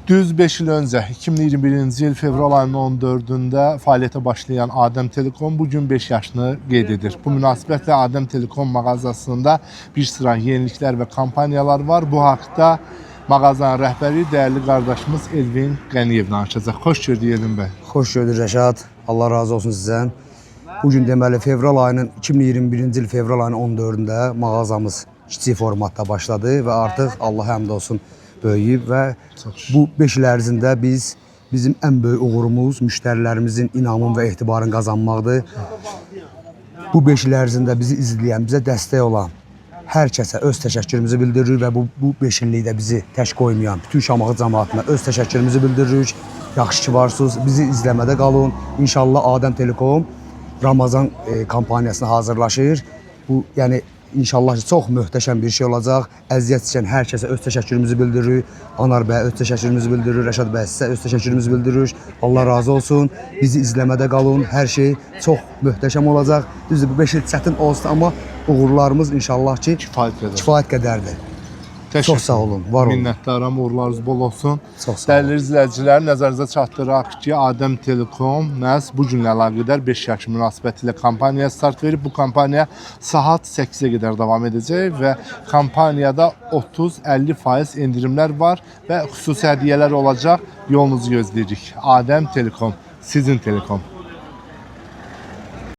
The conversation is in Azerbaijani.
Düz 5 il önce 2021 yıl fevral ayının 14'ünde faaliyete başlayan Adem Telekom bugün 5 yaşını qeyd edir. Bu münasibətle Adem Telekom mağazasında bir sıra yenilikler ve kampanyalar var. Bu haqda mağazanın rəhbəri değerli kardeşimiz Elvin Qəniyevlə danışacaq. Xoş gördük Elvin bəy. Xoş gördük Rəşad. Allah razı olsun sizdən. Bugün deməli fevral ayının 2021-ci il fevral ayının 14'ünde mağazamız kiçik formatda başladı ve artıq Allah həmd olsun böyüyüb və bu 5 il ərzində bizim ən böyük uğurumuz müştərilərimizin inamın və etibarını qazanmaqdır. Bu 5 il ərzində bizi izləyən, bizə dəstək olan hər kəsə öz təşəkkürümüzü bildiririk və bu 5 illikdə bizi tək qoymayan bütün Şamaxı cəmaatına öz təşəkkürümüzü bildiririk. Yaxşı ki varsınız, bizi izləmədə qalın. İnşallah Adem Telekom Ramazan kampaniyasına hazırlaşır. Bu yəni İnşallah çox möhtəşəm bir şey olacaq. Əziyyət çəkən hər kəsə öz təşəkkürümüzü bildiririk. Anar bəyə öz təşəkkürümüzü bildiririk. Rəşad bəy sizə öz təşəkkürümüzü bildiririk. Allah razı olsun. Bizi izləmədə qalın. Hər şey çox möhtəşəm olacaq. Düzdür, bu 5 il çətin olsun, amma uğurlarımız inşallah ki kifayət qədərdir. Çox sağ olun, var olun. Minnətdaram, uğurlarınız bol olsun. Çox sağ olun. Dəyərli izləyicilər, nəzərinizə çatdıraq ki, Adem Telekom məhz bu günlə əlaqədar 5 yaş münasibətilə kampaniya start verib. Bu kampaniya saat 8-ə qədər davam edəcək və kampaniyada 30-50% endirimlər var və xüsusi hədiyyələr olacaq. Yolunuzu gözləyirik. Adem Telekom, sizin Telekom.